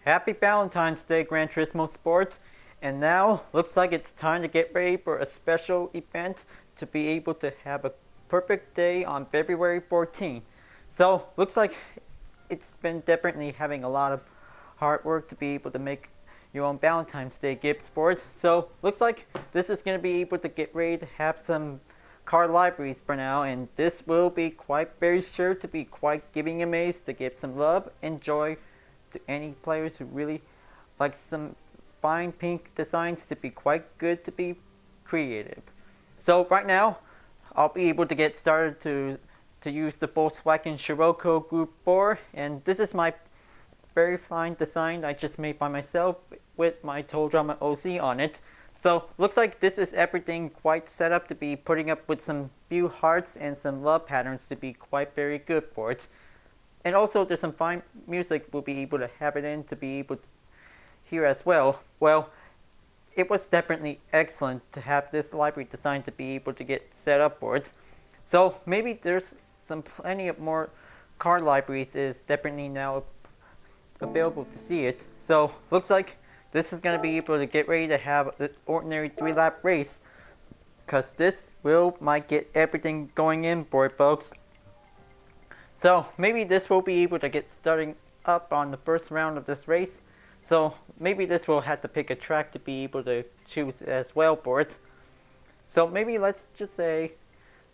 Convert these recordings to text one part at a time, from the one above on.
Happy Valentine's Day, Gran Turismo Sports. And now, looks like it's time to get ready for a special event to be able to have a perfect day on February 14th. So, looks like it's been definitely having a lot of hard work to be able to make your own Valentine's Day gift, sports. So, looks like this is going to be able to get ready to have some car libraries for now, and this will be very sure to be quite giving amaze to give some love and joy to any players who really like some fine pink designs to be quite good to be creative. So right now, I'll be able to get started to use the Volkswagen Scirocco Group 4, and this is my very fine design I just made by myself with my Toll Drama OC on it. So looks like this is everything quite set up to be putting up with some few hearts and some love patterns to be quite very good for it. And also there's some fine music we'll be able to have it in to be able to hear as well. Well, it was definitely excellent to have this library design to be able to get set up for it. So maybe there's plenty of more car libraries is definitely now available to see it. So looks like this is going to be able to get ready to have the ordinary 3-lap race, because this might get everything going in for it, folks. So maybe this will be able to get starting up on the first round of this race. So maybe this will have to pick a track to be able to choose as well for it. So maybe let's just say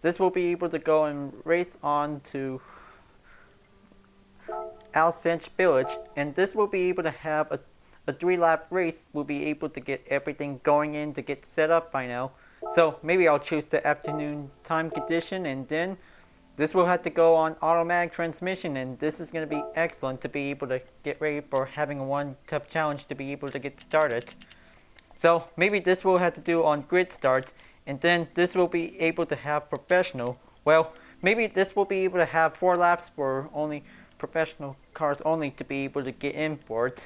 this will be able to go and race on to Alsench Village, and this will be able to have a 3-lap race. We'll be able to get everything going in to get set up by now. So maybe I'll choose the afternoon time condition, and then this will have to go on automatic transmission, and this is going to be excellent to be able to get ready for having one tough challenge to be able to get started. So maybe this will have to do on grid start, and then this will be able to have professional. Well, maybe this will be able to have 4 laps for only professional cars only to be able to get in for it.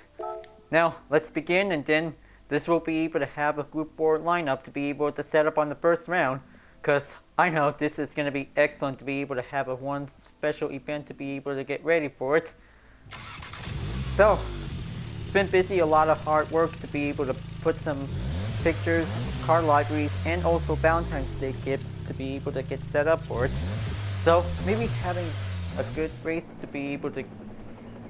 Now let's begin, and then this will be able to have a group 4 lineup to be able to set up on the first round, because I know this is going to be excellent to be able to have one special event to be able to get ready for it. So it's been busy, a lot of hard work to be able to put some pictures, car libraries, and also Valentine's Day gifts to be able to get set up for it. So maybe having a good race to be able to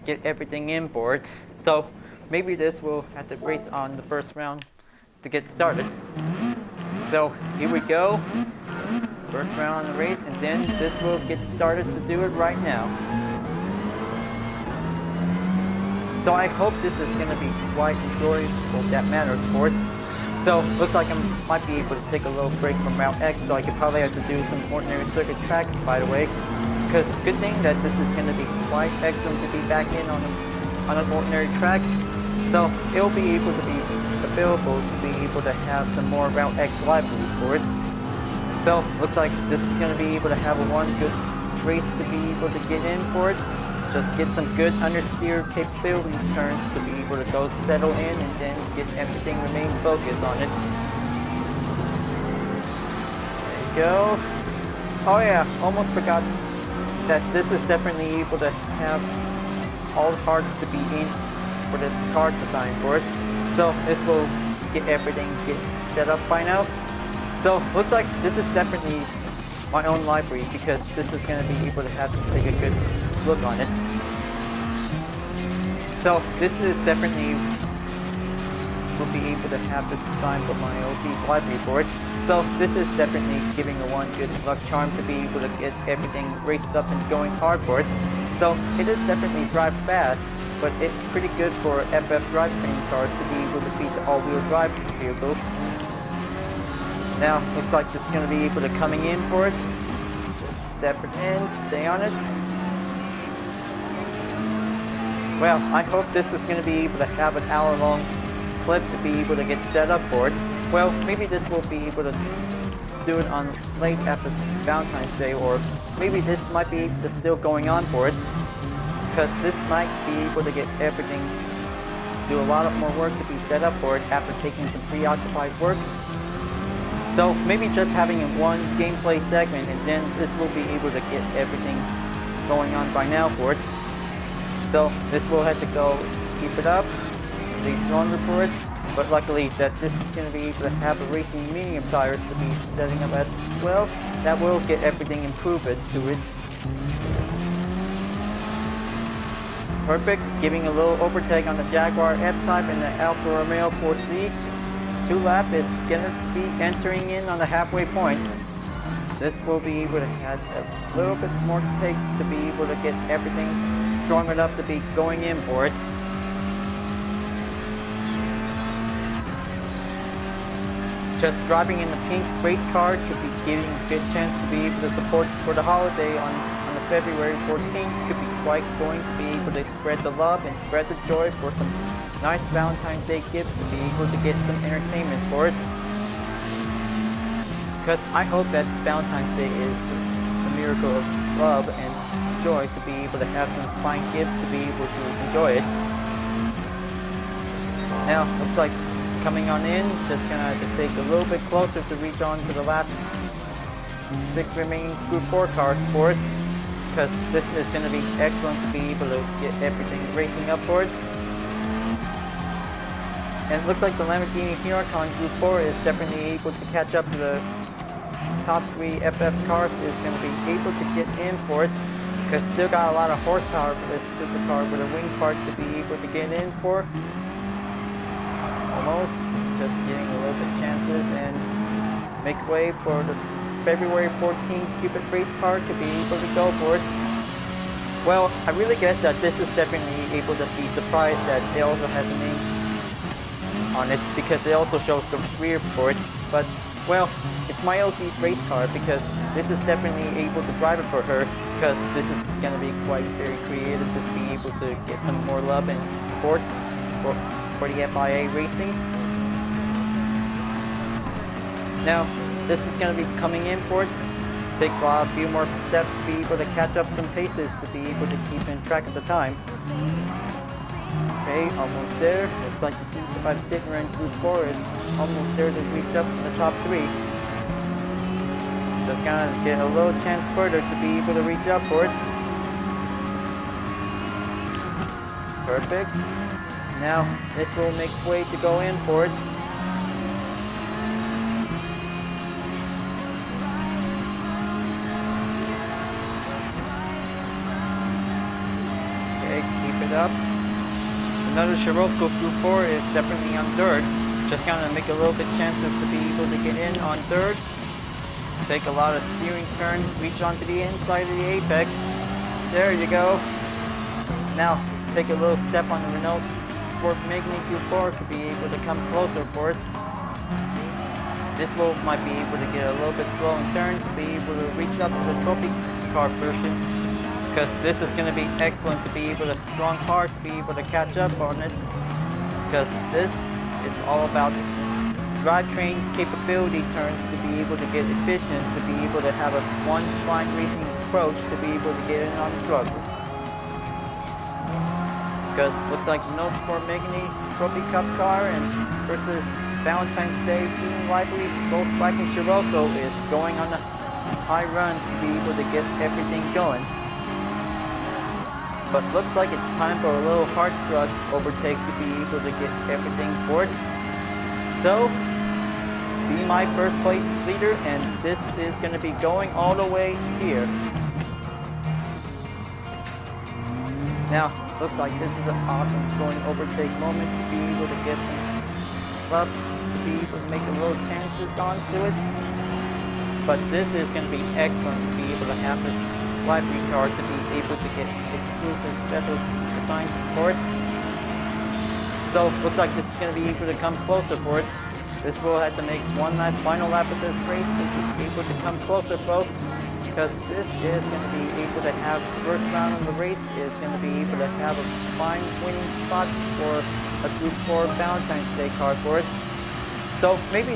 get everything in for it. So maybe this will have to race on the first round to get started. So here we go, first round on the race, and then this will get started to do it right now. So I hope this is going to be quite enjoyable, that matters for it. So looks like I might be able to take a little break from Route X, so I could probably have to do some ordinary circuit tracks, by the way. Because good thing that this is going to be quite excellent to be back in on an ordinary track. So it'll be able to be available to be able to have some more Route X libraries for it. So looks like this is going to be able to have one good race to be able to get in for it. Just get some good understeer capability turns to be able to go settle in, and then get everything remain focused on it. There you go. Oh yeah, almost forgot that this is definitely able to have all the parts to be in for this car design for it. So this will get everything set up by now. So looks like this is definitely my own library, because this is going to be able to have to take a good look on it. So this is definitely will be able to have the design for my OC library for it. So this is definitely giving a one good luck charm to be able to get everything raced up and going hard for it. So it is definitely drive fast, but it's pretty good for FF drivetrain cars to be able to beat the all-wheel drive vehicles. Now looks like it's going to be able to coming in for it. Just step it in, stay on it. Well, I hope this is going to be able to have an hour-long clip to be able to get set up for it. Well, maybe this will be able to do it on late after Valentine's Day, or maybe this might be still going on for it, because this might be able to get everything, do a lot of more work to be set up for it after taking some preoccupied work. So maybe just having one gameplay segment, and then this will be able to get everything going on by now for it. So this will have to go keep it up. to be stronger for it. But luckily that this is going to be able to have a racing medium tires to be setting up as well. That will get everything improved to it. Perfect, giving a little overtake on the Jaguar F-Type and the Alfa Romeo 4C. 2 lap is going to be entering in on the halfway point. This will be able to have a little bit more takes to be able to get everything strong enough to be going in for it. Just driving in the pink race car could be giving a good chance to be able to support for the holiday on the February 14th. Could be quite going to be able to spread the love and spread the joy for some nice Valentine's Day gifts to be able to get some entertainment for it. Because I hope that Valentine's Day is a miracle of love and joy to be able to have some fine gifts to be able to enjoy it. Now, looks like coming on in, just gonna take a little bit closer to reach on to the last 6 remaining Group 4 cars for it, because this is gonna be excellent to be able to get everything racing up for it. And it looks like the Lamborghini Huracan Group 4 is definitely able to catch up to the top 3 FF cars, is gonna be able to get in for it, because still got a lot of horsepower for this supercar with a wing part to be able to get in for. Almost, just getting a little bit chances and make way for the February 14th Cupid race car to be able to go for it. Well, I really get that this is definitely able to be surprised that it also has a name on it, because it also shows the rear for it. But, well, it's my OC's race car, because this is definitely able to drive it for her, because this is going to be quite very creative to be able to get some more love and support for the FIA racing. Now, this is going to be coming in for it. Take a few more steps to be able to catch up some paces to be able to keep in track of the time. Okay, almost there. Looks like the 225 Citroen Group 4 is almost there to reach up to the top 3. Just gonna get a little chance further to be able to reach up for it. Perfect. Now, this will make way to go in for it. Okay, keep it up. Another Scirocco Group 4 is definitely on third. Just gonna make a little bit chances to be able to get in on third. Take a lot of steering turns, reach onto the inside of the apex. There you go. Now, take a little step on the Renault Sport Magni Group 4 to be able to come closer for it. This might be able to get a little bit slow in turns to be able to reach up to the trophy car version, because this is going to be excellent to be able to strong cars to be able to catch up on it, because this is all about drivetrain capability turns to be able to get efficient, to be able to have a one fine racing approach to be able to get in on the struggle. Because looks like no Sport Magni Trophy Cup car and versus Valentine's Day team livery Volkswagen Scirocco is going on a high run to be able to get everything going. But looks like it's time for a little hard strut overtake to be able to get everything for it. So, be my first place leader, and this is going to be going all the way here. Now, looks like this is an awesome going overtake moment to be able to get some love, to be able to make a little chances onto it. But this is going to be excellent to be able to have this livery car to be able to get exclusive special design for it. So, looks like this is going to be able to come closer for it. This will have to make one last final lap of this race to be able to come closer, folks. Because this is going to be able to have the first round of the race is going to be able to have a fine winning spot for a Group 4 Valentine's Day car for it. So maybe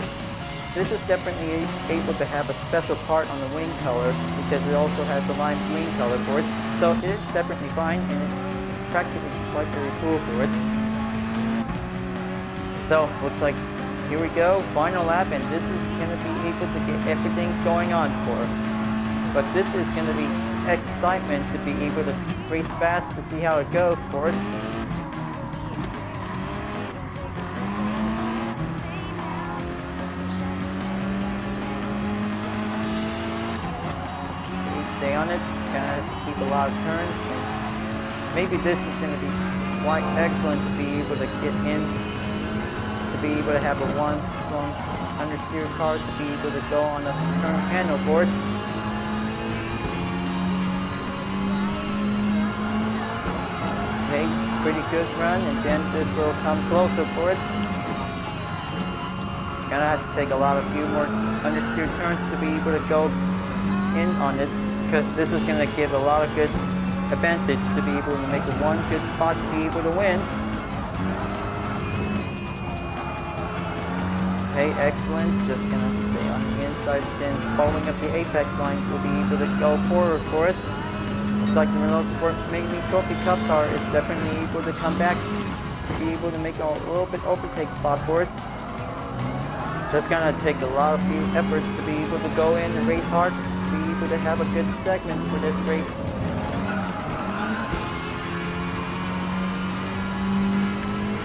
this is definitely able to have a special part on the wing color, because it also has the lime green color for it. So it is definitely fine, and it's practically quite very cool for it. So looks like here we go, final lap, and this is going to be able to get everything going on for us. But this is going to be excitement to be able to race fast to see how it goes for it. on it, gonna have to keep a lot of turns. Maybe this is gonna be quite excellent to be able to get in, to be able to have a one strong understeer car to be able to go on the turn handle board. Okay, pretty good run, and then this will come closer for it. Gonna have to take a few more understeer turns to be able to go in on this, because this is gonna give a lot of good advantage to be able to make one good spot to be able to win. Okay, excellent. Just gonna stay on the inside, then following up the apex lines, we'll be able to go forward for it. Looks like the Renault Sport Maybe Trophy Cup car is definitely able to come back to be able to make a little bit overtake spot for it. Just gonna take a few efforts to be able to go in and race hard, to be able to have a good segment for this race.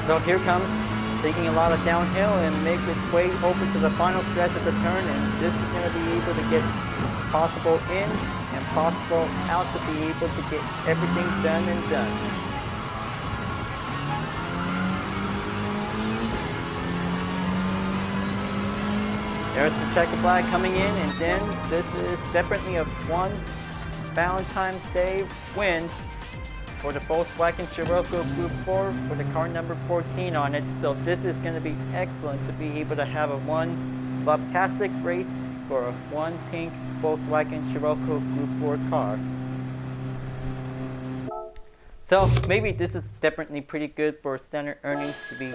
So here comes, taking a lot of downhill and make its way over to the final stretch of the turn, and this is going to be able to get possible in and possible out to be able to get everything done and done. There's the checker flag coming in, and then this is definitely a one Valentine's Day win for the Volkswagen Scirocco Group 4 for the car number 14 on it. So this is going to be excellent to be able to have a one fantastic race for a one pink Volkswagen Scirocco Group 4 car. So maybe this is definitely pretty good for standard earnings to be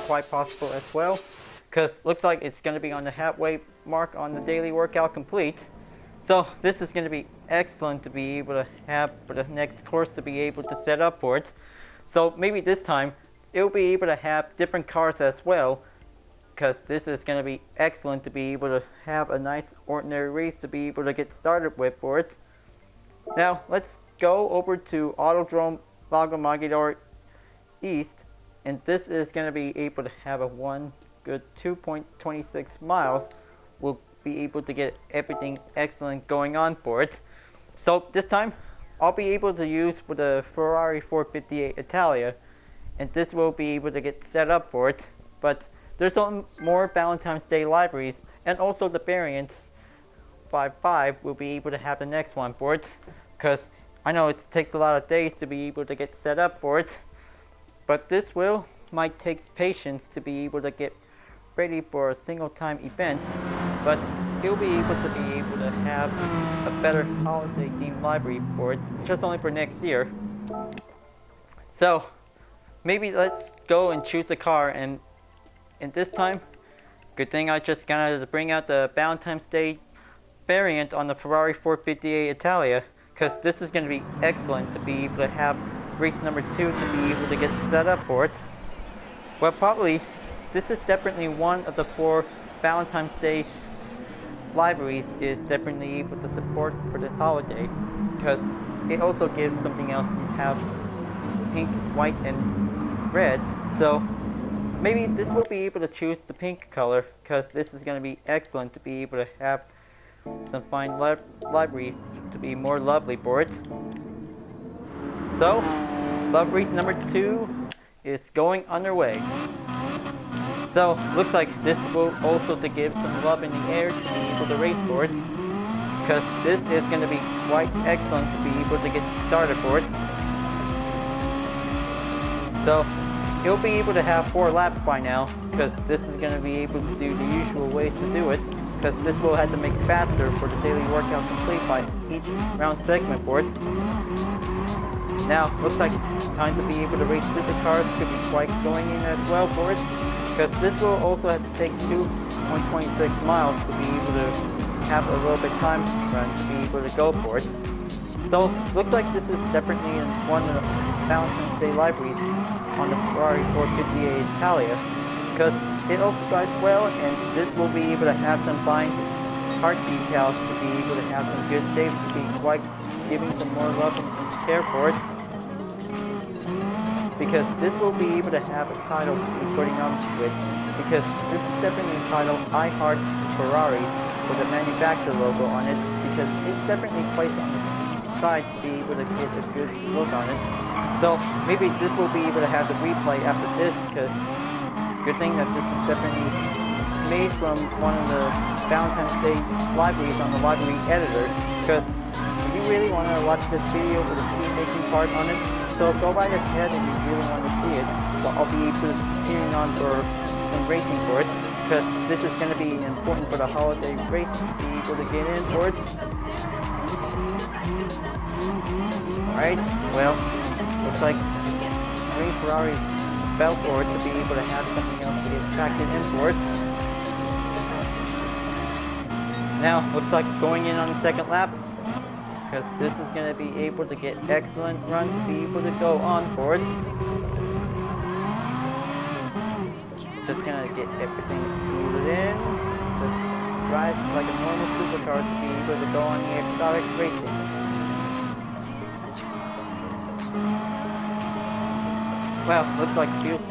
quite possible as well, because looks like it's going to be on the halfway mark on the daily workout complete. So this is going to be excellent to be able to have for the next course to be able to set up for it. So maybe this time it'll be able to have different cars as well, because this is going to be excellent to be able to have a nice ordinary race to be able to get started with for it. Now let's go over to Autodrome Lago Maggiore East, and this is going to be able to have a one good 2.26 miles. We'll be able to get everything excellent going on for it. So this time I'll be able to use for the Ferrari 458 Italia, and this will be able to get set up for it. But there's some more Valentine's Day liveries, and also the variants 5.5 will be able to have the next one for it, because I know it takes a lot of days to be able to get set up for it, but this might take patience to be able to get ready for a single time event, but he'll be able to have a better holiday themed library for it, just only for next year. So maybe let's go and choose a car, and this time, good thing I just got to bring out the Valentine's Day variant on the Ferrari 458 Italia, because this is going to be excellent to be able to have race number 2 to be able to get set up for it. Well, probably this is definitely one of the 4 Valentine's Day libraries is definitely able to support for this holiday, because it also gives something else. You have pink, white, and red, so maybe this will be able to choose the pink color, because this is going to be excellent to be able to have some fine libraries to be more lovely for it. So libraries number 2 is going underway. So looks like this will also to give some love in the air to be able to race for it, because this is going to be quite excellent to be able to get started for it. So he'll be able to have 4 laps by now, because this is going to be able to do the usual ways to do it, because this will have to make it faster for the daily workout complete by each round segment for it. Now looks like time to be able to race supercars should be quite going in as well for it, because this will also have to take 2.26 miles to be able to have a little bit time run to be able to go for it. So looks like this is definitely in one of the Valentine's Day libraries on the Ferrari 458 Italia, because it also drives well, and this will be able to have some fine heart decals to be able to have some good shape to be quite giving some more love and care for it, because this will be able to have a title to be putting on with, because this is definitely entitled I Heart Ferrari with a manufacturer logo on it, because it's definitely placed on the outside to be able to get a good look on it. So maybe this will be able to have the replay after this, because good thing that this is definitely made from one of the Valentine's Day liveries on the library editor, because if you really want to watch this video for the speed making part on it, so go right ahead if you really want to see it. But I'll be continuing on for some racing for it, because this is going to be important for the holiday race to be able to get in for it. Alright, well, looks like Green Ferrari fell for it to be able to have something else to get attracted in for it. Now, looks like going in on the second lap, because this is going to be able to get excellent run to be able to go on for it. Just going to get everything smoothed in. Just drive like a normal supercar to be able to go on the exotic racing. Well, looks like it feels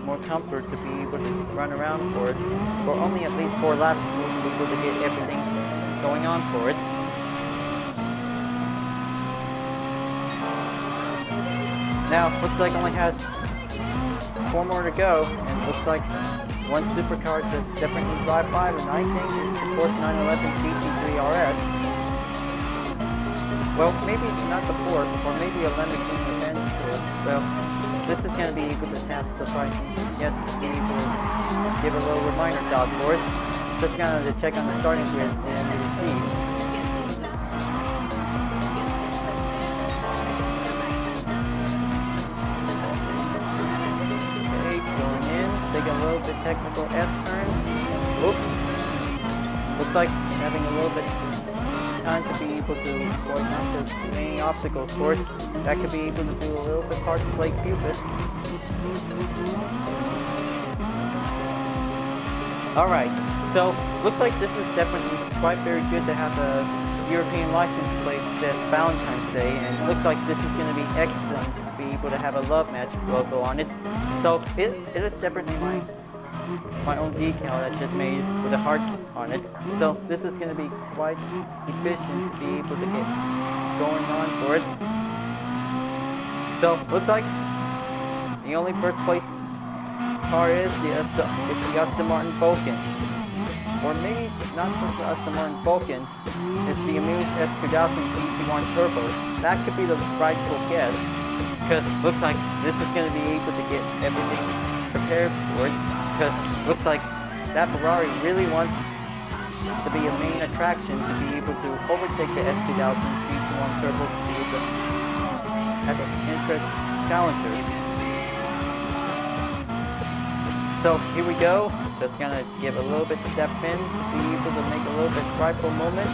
more comfort to be able to run around for it. For only at least 4 laps, we'll be able to get everything going on for it. Now, looks like only has 4 more to go, and looks like one supercar just definitely drive by, and I think it's the Porsche 911 GT3 RS. Well, maybe not the Porsche, or maybe a Lamborghini Aventador. Well, this is going to be able to have surprising guests to be able to give a little reminder job for it. Just going to check on the starting grid and you can see. Okay, going in, taking a little bit technical S-turns. Oops. Looks like having a little bit time to be able to avoid not the main obstacles for it. That could be able to do a little bit hard to play Cupid. Alright, so looks like this is definitely quite very good to have a European license plate that says Valentine's Day, and it looks like this is going to be excellent to be able to have a Love Match logo on it. So it is definitely my own decal that I just made with a heart on it. So this is going to be quite efficient to be able to get going on for it. So looks like the only first place car is the Aston Martin Vulcan. Or maybe not just the Aston Martin Vulcan, it's the Amuse S2000 GT1 Turbo. That could be the rightful guess, because looks like this is going to be able to get everything prepared for it. Because looks like that Ferrari really wants to be a main attraction to be able to overtake the S2000 GT1 Turbo to be able to have an interest challenger. So here we go. Just gonna give a little bit step in to be able to make a little bit trifle moment.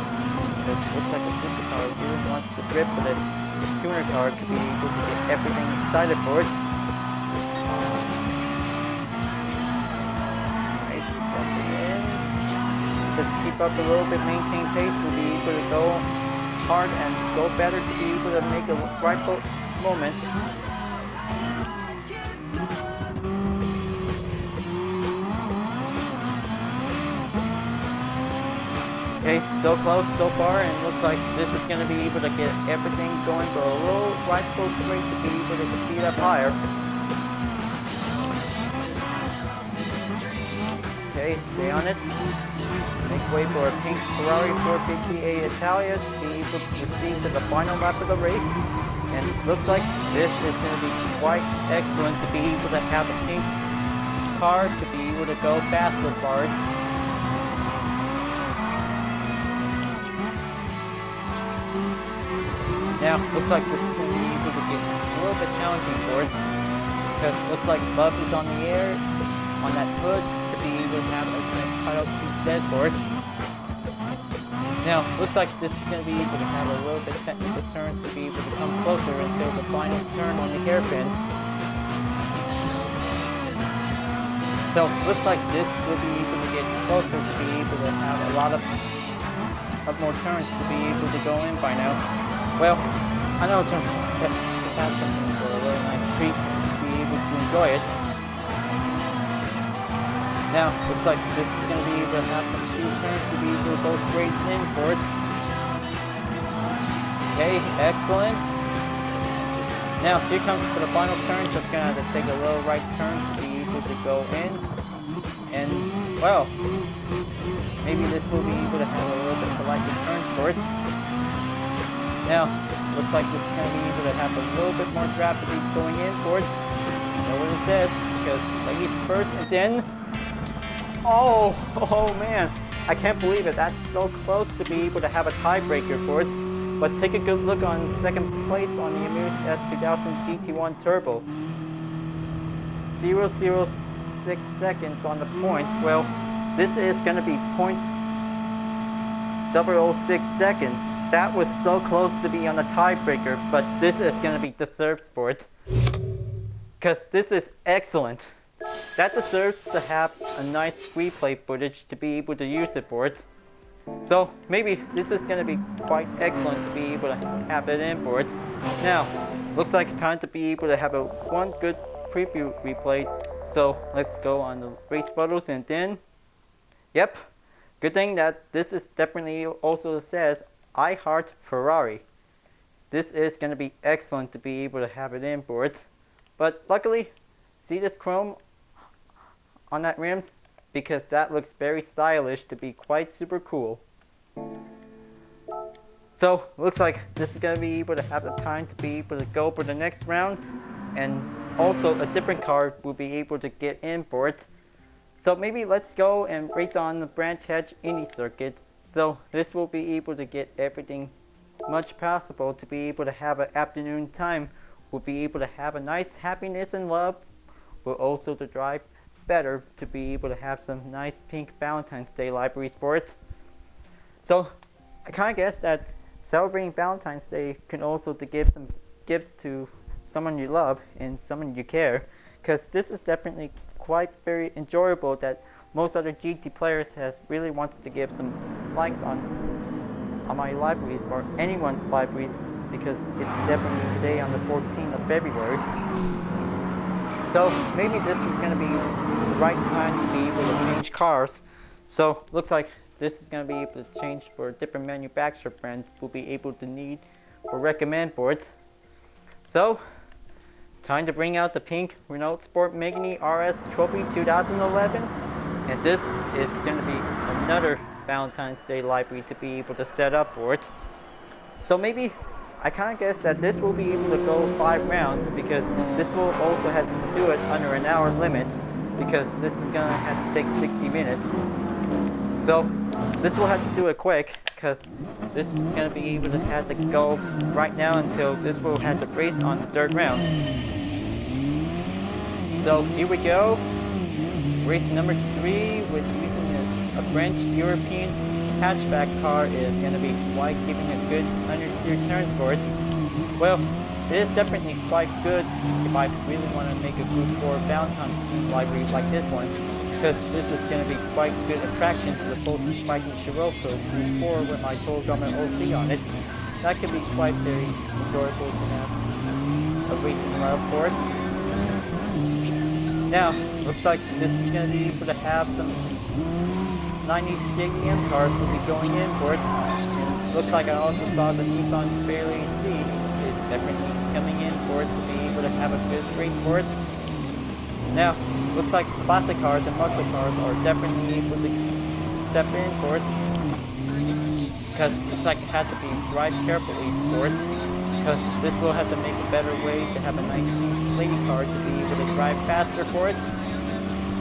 Because it looks like a supercar really wants to grip with it. The tuner car to be able to get everything excited for it. Just keep up a little bit, maintain pace, we'll be able to go hard and go better to be able to make a rightful moment. Okay, so close so far, and looks like this is going to be able to get everything going for a little rightful straight to be able to speed up higher. Okay, stay on it. Make way for a pink Ferrari 450A Italia to be able to proceed to the final lap of the race. And it looks like this is going to be quite excellent to be able to have a pink car to be able to go faster for it. Now, looks like this is going to be able to get a little bit challenging for it, because it looks like Love is on the air, on that hood, to be able to have a nice cutout instead for it. Now, looks like this is going to be able to have a little bit technical turns to be able to come closer until the final turn on the hairpin. So, looks like this will be able to get closer to be able to have a lot of more turns to be able to go in by now. Well, I know it's have something for a little nice treat to be able to enjoy it. Now, looks like this is going to be able to have some speed turns to be able to go straight in for it. Okay, excellent. Now here comes for the final turn, so it's gonna have to take a little right turn to be able to go in. And well, maybe this will be able to have a little bit of a lighter turn for it. Now, looks like it's gonna be able to have a little bit more rapidly going in for it. You know what it says, because ladies first and then oh man, I can't believe it. That's so close to be able to have a tiebreaker for it. But take a good look on second place on the Amuse S2000 GT1 Turbo. 0.006 seconds on the point. Well, this is going to be 0.006 seconds. That was so close to be on the tiebreaker, but this is going to be deserved for it. Because this is excellent. That deserves to have a nice replay footage to be able to use it for it. So maybe this is going to be quite excellent to be able to have it in for it. Now, looks like time to be able to have one good preview replay. So let's go on the race photos and then, yep, good thing that this is definitely also says I heart Ferrari. This is going to be excellent to be able to have it in for it. But luckily, see this chrome on that rims? Because that looks very stylish to be quite super cool. So looks like this is going to be able to have the time to be able to go for the next round, and also a different car will be able to get in for it. So maybe let's go and race on the Branch Hedge Indy circuit. So this will be able to get everything much possible to be able to have an afternoon time. We'll be able to have a nice happiness and love, but also to drive better to be able to have some nice pink Valentine's Day liveries for it. So I kind of guess that celebrating Valentine's Day can also to give some gifts to someone you love and someone you care, because this is definitely quite very enjoyable that most other GT players really wants to give some likes on my liveries or anyone's liveries, because it's definitely today on the 14th of February. So maybe this is going to be the right time to be able to change cars. So looks like this is going to be able to change for different manufacturer brands will be able to need or recommend for it. So time to bring out the pink Renault Sport Megane RS Trophy 2011. And this is going to be another Valentine's Day library to be able to set up for it. So maybe I kind of guess that this will be able to go 5 rounds, because this will also have to do it under an hour limit, because this is going to have to take 60 minutes. So this will have to do it quick, because this is going to be able to have to go right now until this will have to race on the 3rd round. So here we go. Race number 3 with using a French European hatchback car is going to be quite giving a good understeer turns for it. Well, it is definitely quite good if I really want to make a Group 4 Valentine's library like this one, because this is going to be quite good attraction to the Volkswagen Viking Scirocco Group 4 with my Total Drummer OC on it. That could be quite very enjoyable to have a racing love for it. Now, looks like this is going to be able to have some 90 JDM cars will be going in for it. And looks like I also saw the Nissan Fairlane C is definitely coming in for it to be able to have a good race for it. Now, looks like classic cars and muscle cars are definitely able to step in for it, because it looks like it has to be drive carefully for it, because this will have to make a better way to have a nice lady car to be able to drive faster for it,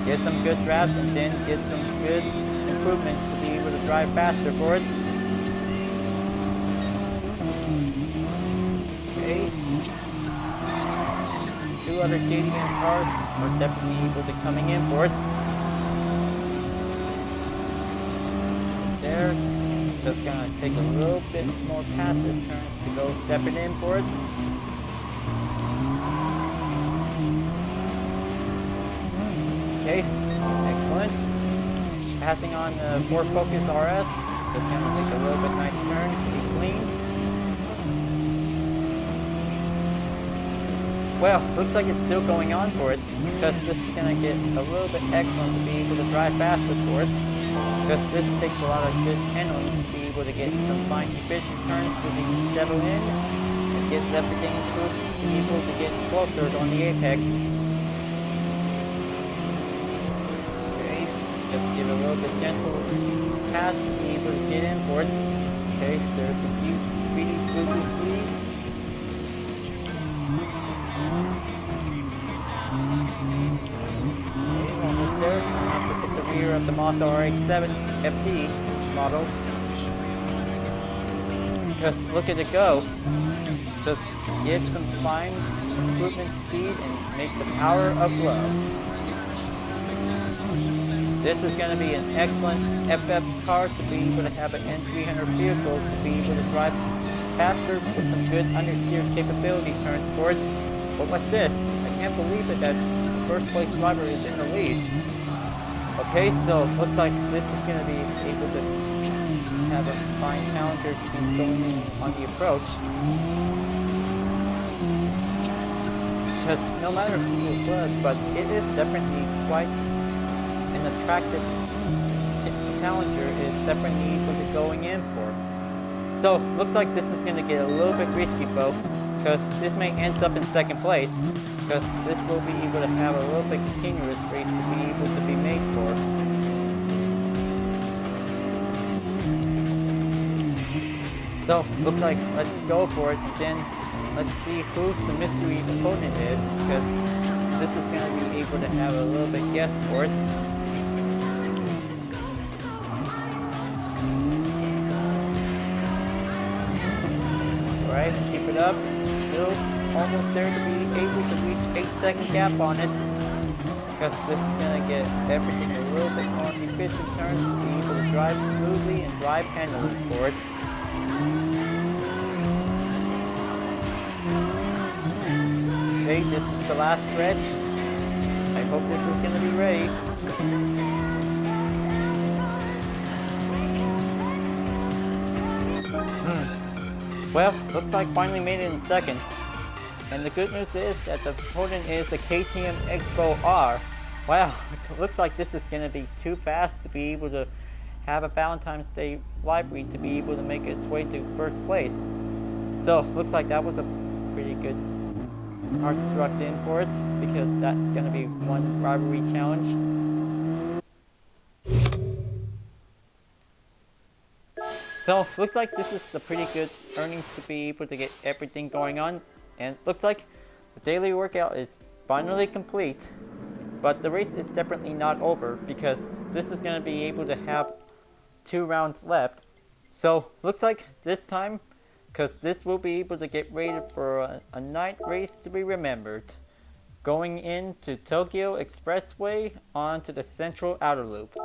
get some good drafts, and then get some good improvements to be able to drive faster for it. Okay. 2 other JDM cars are definitely able to coming in for it. There. Just gonna take a little bit more past this turn to go stepping in for it. Okay, excellent. Passing on the Ford Focus RS, just gonna take a little bit nice turn to be clean. Well, looks like it's still going on for it, because this is gonna get a little bit excellent to be able to drive faster for it. because this takes a lot of good handling to be able to get some fine efficient turns to be settle in and get everything improved to be able to get closer on the apex. Okay, just give a little bit gentle pass to be able to get in for it. Okay, there's a few speedy blue speed. Almost there. I'm going to have to hit the rear of the Mazda RX-7 FD model. Just look at it go. Just give some fine improvement speed and make the power of love. This is going to be an excellent FF car to be able to have an N300 vehicle to be able to drive faster with some good understeer capability turns for it. But what's this? I can't believe it that first place driver is in the lead. Okay, so looks like this is going to be able to have a fine challenger to be going in on the approach. Because no matter who it was, but it is definitely quite an attractive challenger is definitely able to going in for. So looks like this is going to get a little bit risky, folks, because this may end up in second place, because this will be able to have a little bit continuous race to be able to be made for. So looks like let's go for it, and then let's see who the mystery opponent is, because this is going to be able to have a little bit guess for it. Alright, keep it up. Still almost there to be able to reach 8-second gap on it. Because this is going to get everything a little bit more efficient turns to be able to drive smoothly and drive handily for it. Okay, this is the last stretch. I hope this is going to be ready. Well, looks like finally made it in second. And the good news is that the opponent is the KTM Expo R. Wow, looks like this is going to be too fast to be able to have a Valentine's Day livery to be able to make its way to first place. So, looks like that was a pretty good hard struck in for it, because that's going to be one rivalry challenge. So, looks like this is a pretty good earnings to be able to get everything going on. And looks like the daily workout is finally complete. But the race is definitely not over, because this is going to be able to have 2 rounds left. So, looks like this time, because this will be able to get rated for a night race to be remembered. Going into Tokyo Expressway onto the Central Outer Loop.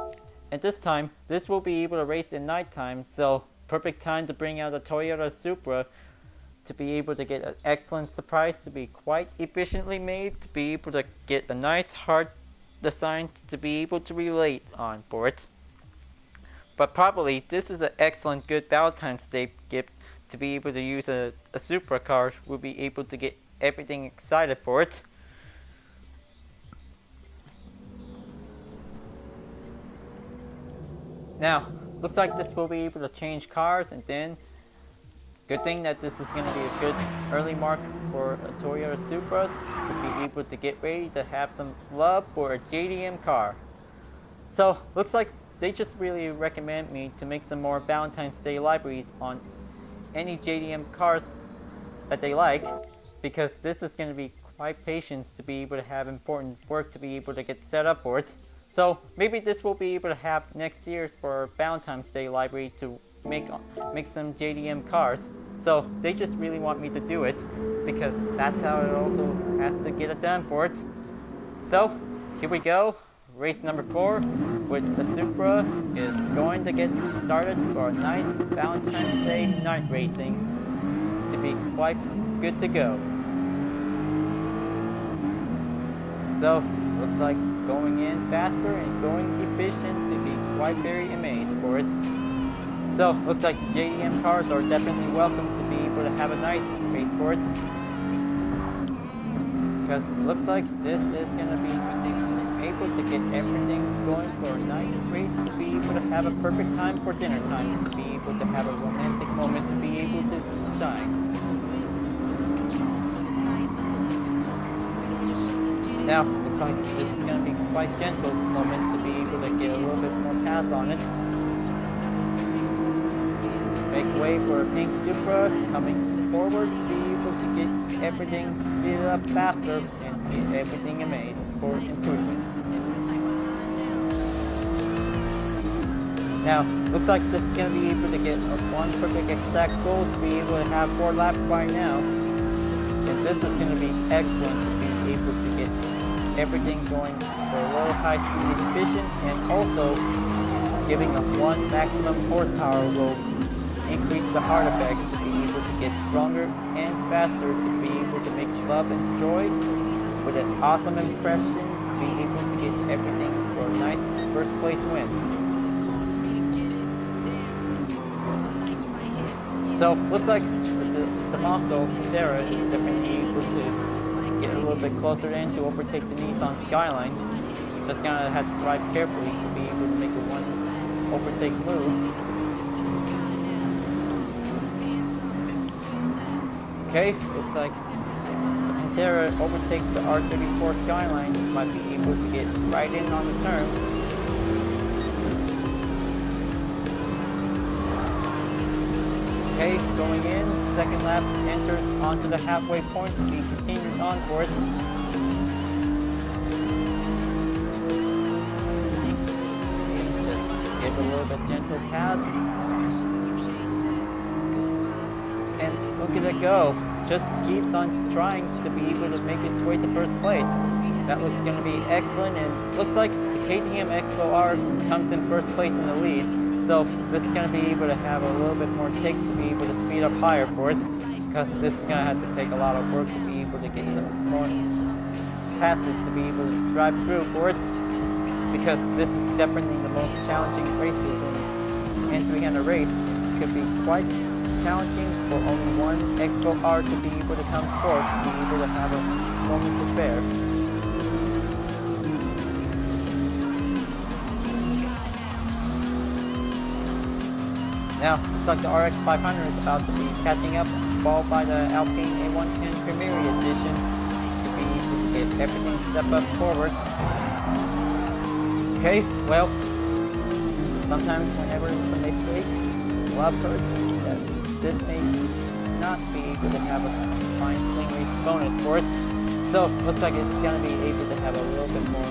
And this time, this will be able to race in nighttime, so perfect time to bring out a Toyota Supra to be able to get an excellent surprise, to be quite efficiently made, to be able to get a nice hard design to be able to relate on for it. But probably this is an excellent good Valentine's Day gift to be able to use a Supra car. Will be able to get everything excited for it. Now, looks like this will be able to change cars, and then good thing that this is going to be a good early mark for a Toyota Supra to be able to get ready to have some love for a JDM car. So, looks like they just really recommend me to make some more Valentine's Day libraries on any JDM cars that they like, because this is going to be quite patience to be able to have important work to be able to get set up for it. So maybe this will be able to have next year's for Valentine's Day library to make some JDM cars. So they just really want me to do it, because that's how it also has to get it done for it. So here we go. Race number 4 with the Supra is going to get started for a nice Valentine's Day night racing to be quite good to go. So looks like going in faster and going efficient to be quite very amazed for it. So looks like JDM cars are definitely welcome to be able to have a nice race for it, because it looks like this is going to be able to get everything going for a nice race to be able to have a perfect time for dinner time, to be able to have a romantic moment, to be able to shine. Now, looks like this is going to be quite gentle moment to be able to get a little bit more pass on it. Make way for a pink Supra coming forward to be able to get everything speeded up faster and get everything amazed for improvements. Now, looks like this is going to be able to get a one perfect exact goal to be able to have 4 laps by now. And this is going to be excellent to be able to get everything going for a low high speed efficient, and also giving a 1 maximum horsepower will increase the heart effect to be able to get stronger and faster, to be able to make love and joy with an awesome impression, to be able to get everything for a nice first place win. So looks like the Monster Sierra is definitely able to get a little bit closer in to overtake the Nissan Skyline. Just gonna have to drive carefully to be able to make a 1 overtake move. Okay, looks like Pantera overtakes the R34 Skyline, might be able to get right in on the turn. Okay, going in, second lap enters onto the halfway point to be continued on for it. Give a little bit gentle pass. And look at it go. Just keeps on trying to be able to make its way to first place. That looks going to be excellent, and looks like the KTM XLR comes in first place in the lead. So this is going to be able to have a little bit more takes to be able to speed up higher for it, because this is going to have to take a lot of work to be able to get some more passes to be able to drive through for it, because this is definitely the most challenging races in 300 race. It could be quite challenging for only one XLR to be able to come forth, to be able to have a moment to spare. Now, looks like the RX 500 is about to be catching up, followed by the Alpine A110 Premier Edition to be able to get everything step up forward. Okay, well, sometimes whenever somebody mistake, love hurts, that this may not be able to have a fine swing race bonus for it. So, looks like it's going to be able to have a little bit more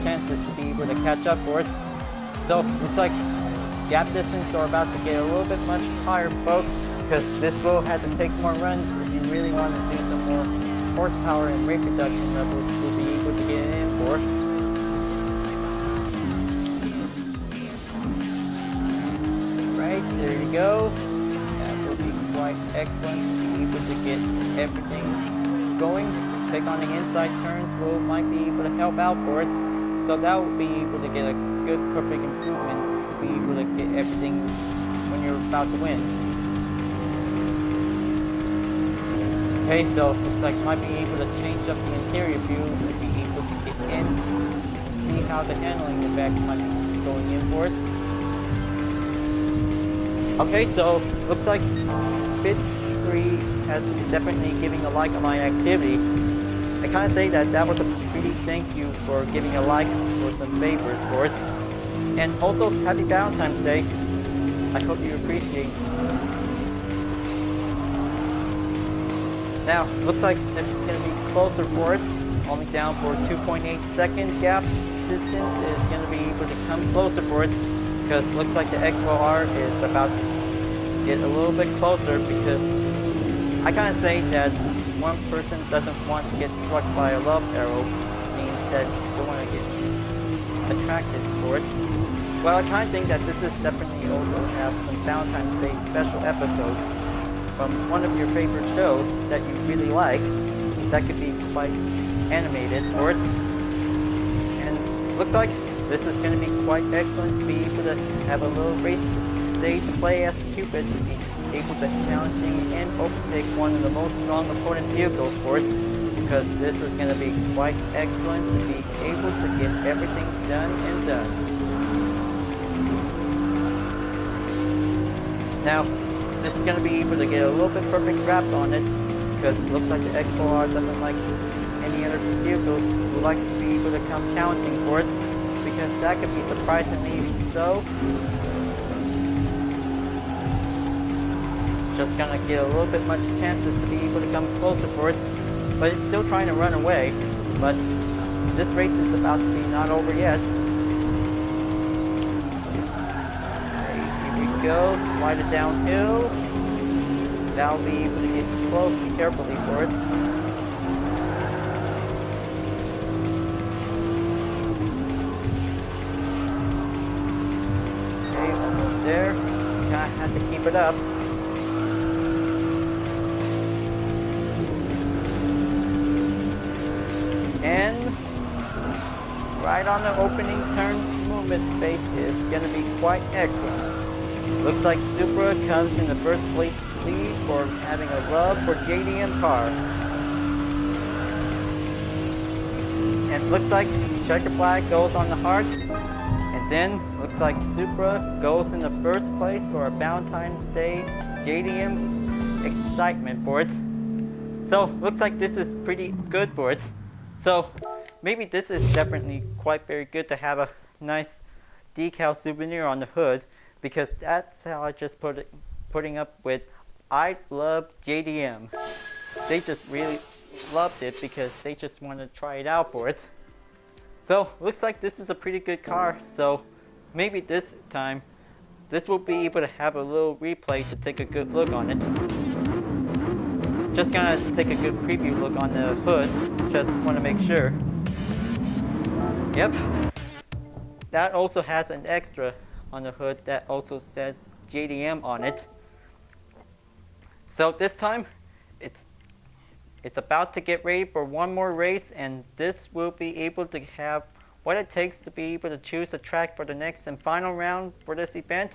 chances to be able to catch up for it. So, looks like gap distance are about to get a little bit much higher, folks, because this will have to take more runs if you really want to do some more horsepower and rate reduction levels to be able to get it in for. Right, there you go. That will be quite excellent to be able to get everything going. Take on the inside turns might be able to help out for it. So that will be able to get a good perfect improvement to be able to get everything when you're about to win. Okay, so looks like might be able to change up the interior view to be able to get in, see how the handling effect might be going in for it. Okay, so looks like Fit3 has definitely giving a like on my activity. I kind of say that was a pretty thank you for giving a like for some favors for it. And also, happy Valentine's Day. I hope you appreciate. Now, looks like this is going to be closer for it. Only down for 2.8 second gap distance is going to be able to come closer for it, because it looks like the XLR is about to get a little bit closer, because I kind of say that one person doesn't want to get struck by a love arrow, means that they want to get attracted for it. Well, I kind of think that this is definitely also have some Valentine's Day special episodes from one of your favorite shows that you really like. That could be quite animated for it. And looks like this is going to be quite excellent to be able to have a little race day to play as Cupid, to be able to challenging and overtake one of the most strong opponent vehicles for it, because this is going to be quite excellent to be able to get everything done and done. Now, this is going to be able to get a little bit perfect wrap on it, because it looks like the XLR doesn't like any other vehicle who likes to be able to come challenging for it, because that could be surprisingly so. Just gonna get a little bit much chances to be able to come closer for it, but it's still trying to run away. But this race is about to be not over yet. Okay, here we go, slide it downhill. That'll be able to get close and carefully for it. Okay, almost there. Kinda have to keep it up. And right on the opening turn, movement space is going to be quite excellent. Looks like Supra comes in the first place lead for having a love for JDM car. And looks like checker flag goes on the heart. And then looks like Supra goes in the first place for a Valentine's Day JDM excitement for it. So looks like this is pretty good for it. So maybe this is definitely quite very good to have a nice decal souvenir on the hood, because that's how I just putting up with I love JDM. They just really loved it because they just wanted to try it out for it. So looks like this is a pretty good car, so maybe this time this will be able to have a little replay to take a good look on it. Just gonna take a good preview look on the hood, just want to make sure. Yep, that also has an extra on the hood that also says JDM on it. So this time, it's about to get ready for one more race, and this will be able to have what it takes to be able to choose a track for the next and final round for this event.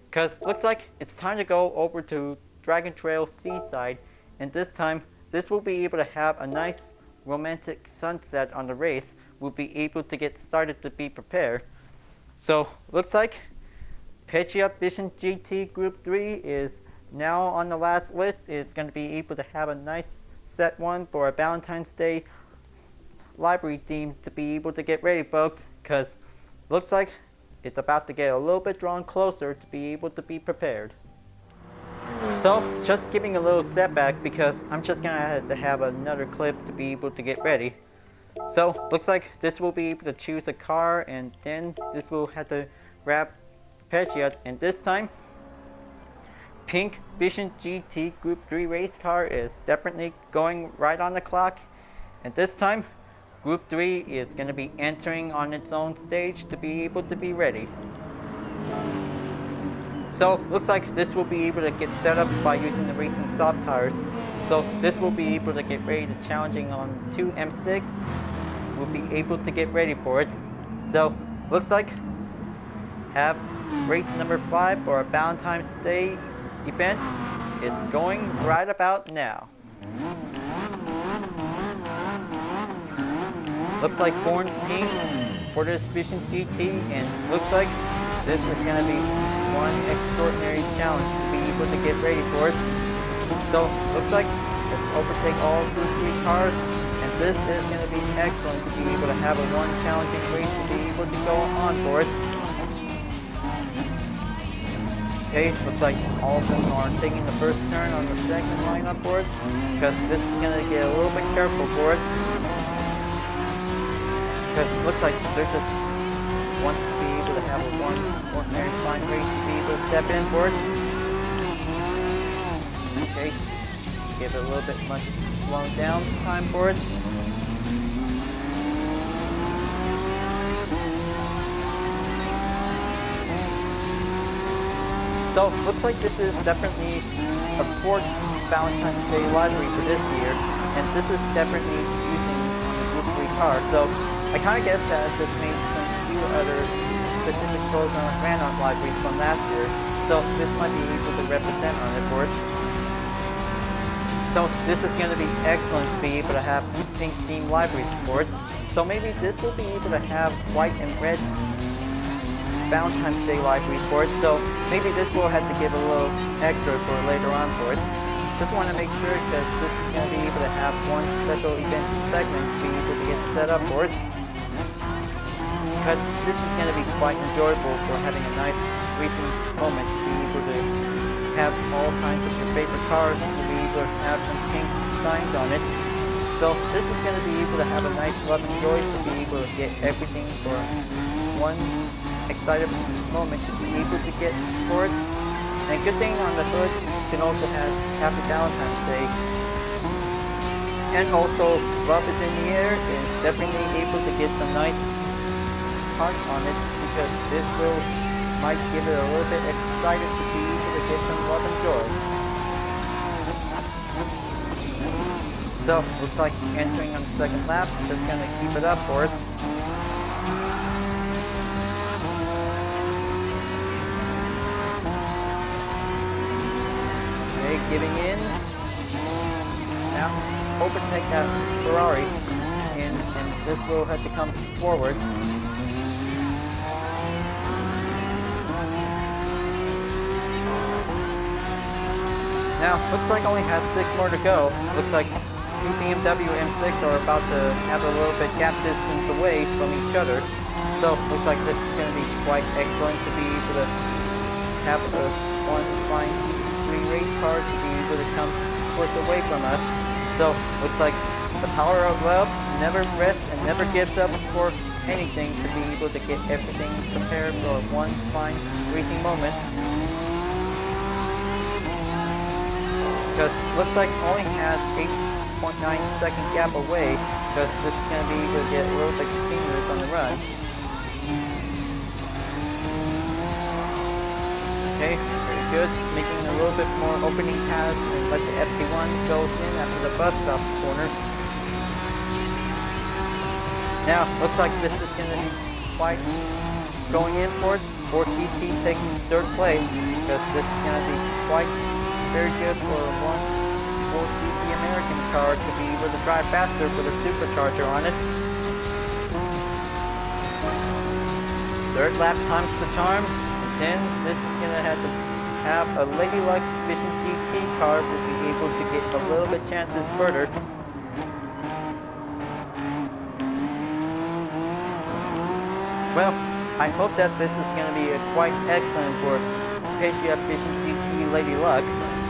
Because looks like it's time to go over to Dragon Trail Seaside, and this time, this will be able to have a nice romantic sunset on the race. We'll be able to get started to be prepared. So looks like Hyperion-Blue-GT Group 3 is now on the last list. It's going to be able to have a nice set one for a Valentine's Day library theme to be able to get ready, folks, because looks like it's about to get a little bit drawn closer to be able to be prepared. So just giving a little setback because I'm just gonna have to have another clip to be able to get ready. So looks like this will be able to choose a car, and then this will have to grab Hyperion, and this time Pink Vision GT Group 3 race car is definitely going right on the clock, and this time Group 3 is going to be entering on its own stage to be able to be ready. So looks like this will be able to get set up by using the racing soft tires. So this will be able to get ready to challenging on 2 M6. We'll be able to get ready for it. So looks like have race number 5 for a Valentine's Day event is going right about now. Looks like orange pink for this Vision GT, and looks like this is going to be one extraordinary challenge to be able to get ready for it. So looks like let's overtake all these 3 cars, and this is going to be excellent to be able to have a one challenging race to be able to go on for it. Okay, looks like all of them are taking the first turn on the second lineup for it, because this is going to get a little bit careful for it. Because it looks like they're just want to be able to have a one ordinary fine race to be able to step in for it. Okay, give it a little bit much slowing down time for it. So looks like this is definitely a 4th Valentine's Day library for this year, and this is definitely using the Group 3 car. So I kind of guess that this made some few other specific pros on Gran libraries from last year, so this might be able to represent on it for it. So this is going to be excellent to be able to have pink themed libraries for it. So maybe this will be able to have white and red Valentine's Day liveries for it. So maybe this will have to give a little extra for later on for it. Just want to make sure that this is going to be able to have one special event segment to be able to get set up for it. Because this is going to be quite enjoyable for having a nice racing moment to be able to have all kinds of your favorite cars to be able to have some pink signs on it. So this is going to be able to have a nice love and joy to be able to get everything for one excited moment to be able to get for it. And good thing on the hood can also have Happy Valentine's Day. And also Love is in the Air is definitely able to get some nice heart on it, because this will might give it a little bit excited to be able to get some love and joy. So looks like entering on the second lap, just gonna keep it up for it. Okay, giving in. Now overtake that Ferrari, and this will have to come forward. Now, looks like only has 6 more to go. Looks like two BMW M6 are about to have a little bit gap distance away from each other. So, looks like this is going to be quite excellent to be able to have a one flying three race car to be able to come close away from us. So, looks like the power of love never rests and never gives up for anything to be able to get everything prepared for one fine racing moment. Because looks like only has 8.9 second gap away, because this is going to be able to get a little bit continuous on the run. Okay, very good. Making a little bit more opening pass and let the FP1 go in after the bus stop corner. Now, looks like this is going to be quite going in for it. Ford GT taking 3rd place, because this is going to be quite very good for one Ford GT American car to be able to drive faster with a supercharger on it. 3rd lap times the charm, and then this is going to have a Lady Luck Vision GT car to be able to get a little bit chances further. Well, I hope that this is going to be quite excellent for Hyperion Vision GT Lady Luck,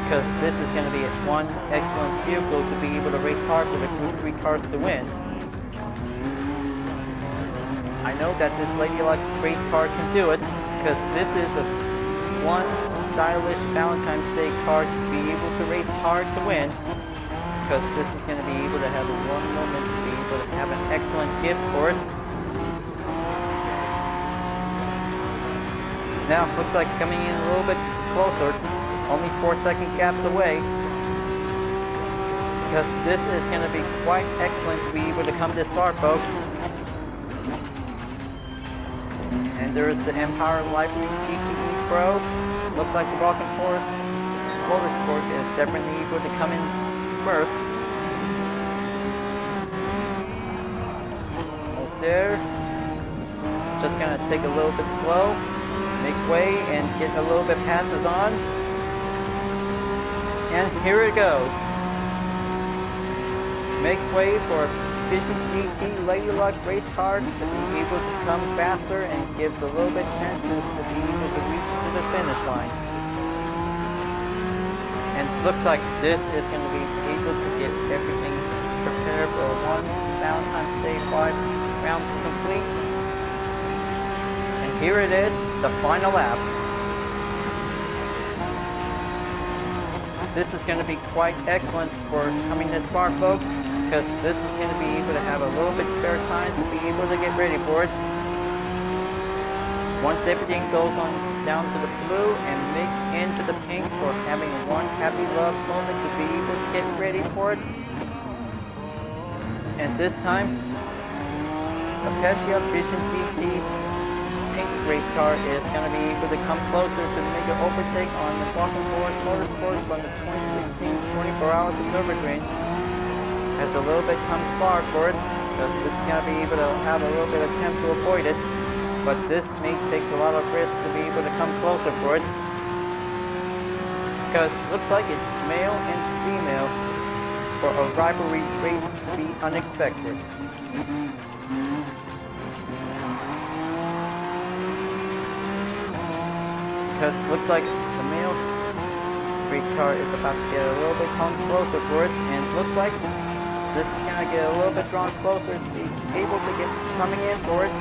because this is going to be one excellent vehicle to be able to race hard with a Group 3 cars to win. I know that this Lady Luck race car can do it, because this is a one stylish Valentine's Day car to be able to race hard to win, because this is going to be able to have a one moment to be able to have an excellent gift for it. Now, looks like coming in a little bit closer, only 4 second gaps away, because this is going to be quite excellent to be able to come this far, folks. And there is the Empire Liveries GTE Pro. Looks like the Rock and Force Motorsport is definitely able to come in first. Almost there. Just going to take a little bit slow, make way, and get a little bit passes on. And here it goes. Make way for Vision GT Lady Luck race car to be able to come faster and gives a little bit chances to be able to reach to the finish line. And looks like this is going to be able to get everything prepared for one Valentine's Day 5 round complete. And here it is, the final lap. This is going to be quite excellent for coming this far, folks, because this is going to be able to have a little bit spare time to be able to get ready for it. Once everything goes on down to the blue and mix into the pink for having one happy love moment to be able to get ready for it. And this time, the Hyperion Vision GT pink race car is going to be able to come closer to make an overtake on the Rock and Force Motorsport from the 2016 24 Hours of Nürburgring. As a little bit comes far for it, because it's going to be able to have a little bit of attempt to avoid it, but this may take a lot of risk to be able to come closer for it, because it looks like it's male and female for a rivalry race to be unexpected. Because it looks like the male race car is about to get a little bit closer for it, and it looks like this is going to get a little bit drawn closer to be able to get coming in for it.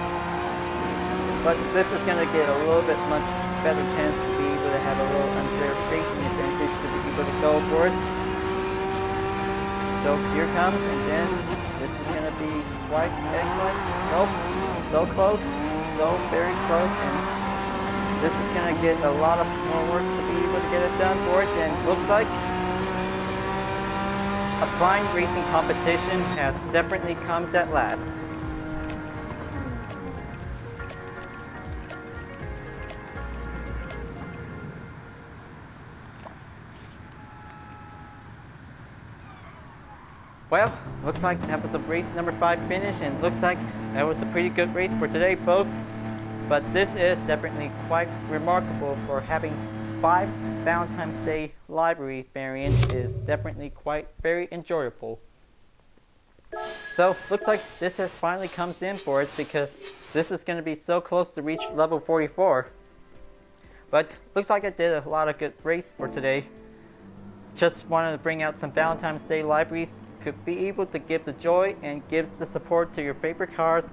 But this is going to get a little bit much better chance to be able to have a little unfair racing advantage to be able to go for it. So here comes, and then this is going to be quite excellent. Nope, so close, so very close, and this is going to get a lot of more work to be able to get it done for it, and looks like a fine racing competition has definitely come at last. Well, looks like that was a race number 5 finish, and looks like that was a pretty good race for today, folks. But this is definitely quite remarkable for having 5 Valentine's Day livery variants is definitely quite very enjoyable. So, looks like this has finally come in for it because this is going to be so close to reach level 44. But looks like I did a lot of good race for today. Just wanted to bring out some Valentine's Day liveries. Could be able to give the joy and give the support to your favorite cars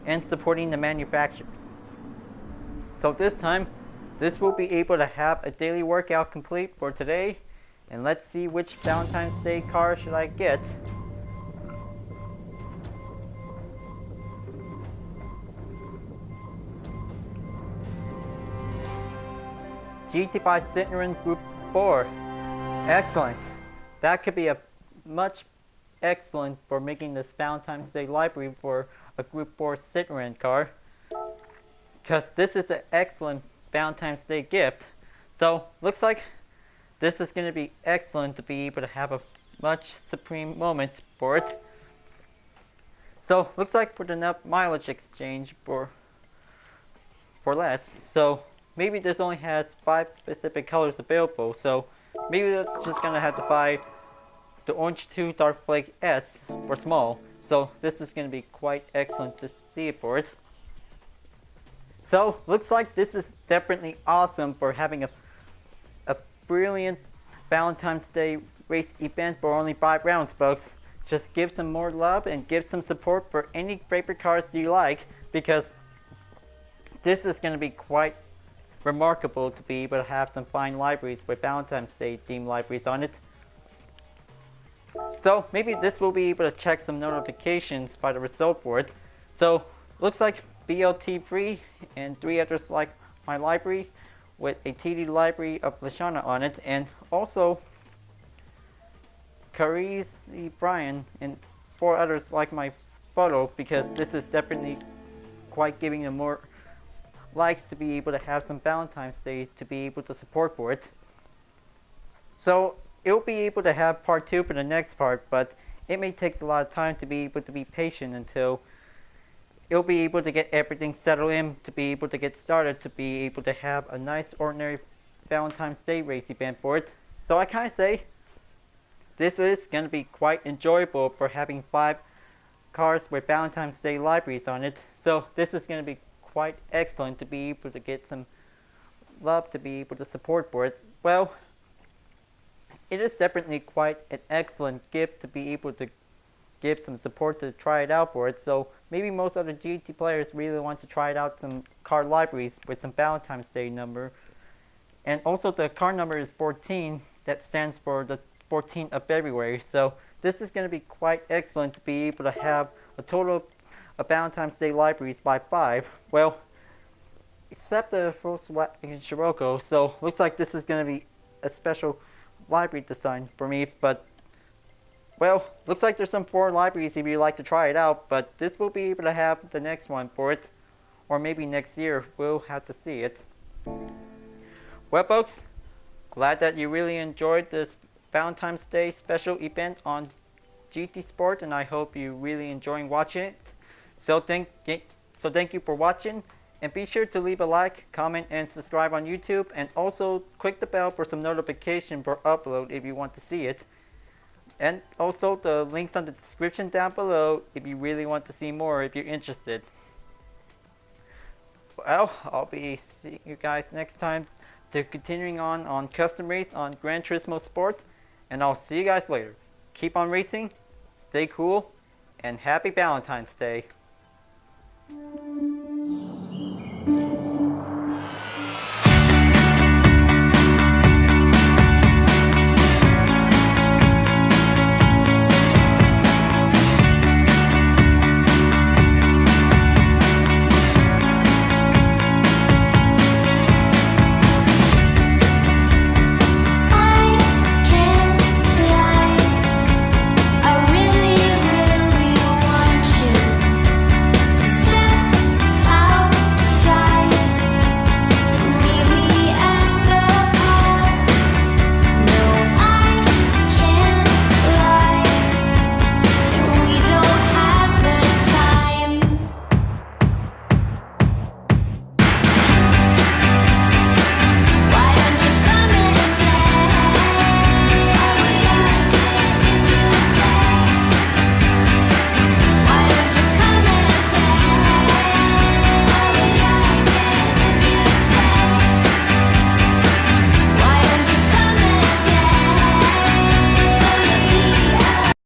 and supporting the manufacturer. So this time, this will be able to have a daily workout complete for today, and let's see which Valentine's Day car should I get. GT5 Citroen Group 4. Excellent. That could be a much excellent for making this Valentine's Day library for a Group 4 Citroen car, because this is an excellent Valentine's Day gift. So looks like this is going to be excellent to be able to have a much supreme moment for it. So looks like for the mileage exchange for less, so maybe this only has 5 specific colors available, so maybe that's just going to have to buy the Orange 2 Dark Flake S for small. So this is going to be quite excellent to see it for it. So looks like this is definitely awesome for having a brilliant Valentine's Day race event for only 5 rounds, folks. Just give some more love and give some support for any favorite cars you like, because this is going to be quite remarkable to be able to have some fine libraries with Valentine's Day themed libraries on it. So maybe this will be able to check some notifications by the result for it. So looks like BLT3 and 3 others like my library with a TD library of Lashana on it, and also Carisi Brian and 4 others like my photo, because this is definitely quite giving them more likes to be able to have some Valentine's Day to be able to support for it. So it'll be able to have part 2 for the next part, but it may take a lot of time to be able to be patient until it'll be able to get everything settled in, to be able to get started, to be able to have a nice ordinary Valentine's Day race event for it. So I kind of say this is going to be quite enjoyable for having 5 cars with Valentine's Day libraries on it. So this is going to be quite excellent to be able to get some love, to be able to support for it. Well, it is definitely quite an excellent gift to be able to give some support to try it out for it. So maybe most other GT players really want to try it out some car libraries with some Valentine's Day number. And also the car number is 14, that stands for the 14th of February. So this is going to be quite excellent to be able to have a total of Valentine's Day libraries by 5. Well, except the Volkswagen Scirocco. So looks like this is going to be a special library design for me, but well, looks like there's some 4 libraries if you'd like to try it out, but this will be able to have the next one for it, or maybe next year. We'll have to see it. Well, folks, glad that you really enjoyed this Valentine's Day special event on GT sport, and I hope you really enjoying watching it. So thank you for watching, and be sure to leave a like, comment, and subscribe on YouTube, and also click the bell for some notification for upload if you want to see it. And also the links on the description down below if you really want to see more, if you're interested. Well, I'll be seeing you guys next time to continuing on custom race on Gran Turismo Sport, and I'll see you guys later. Keep on racing, stay cool, and happy Valentine's Day.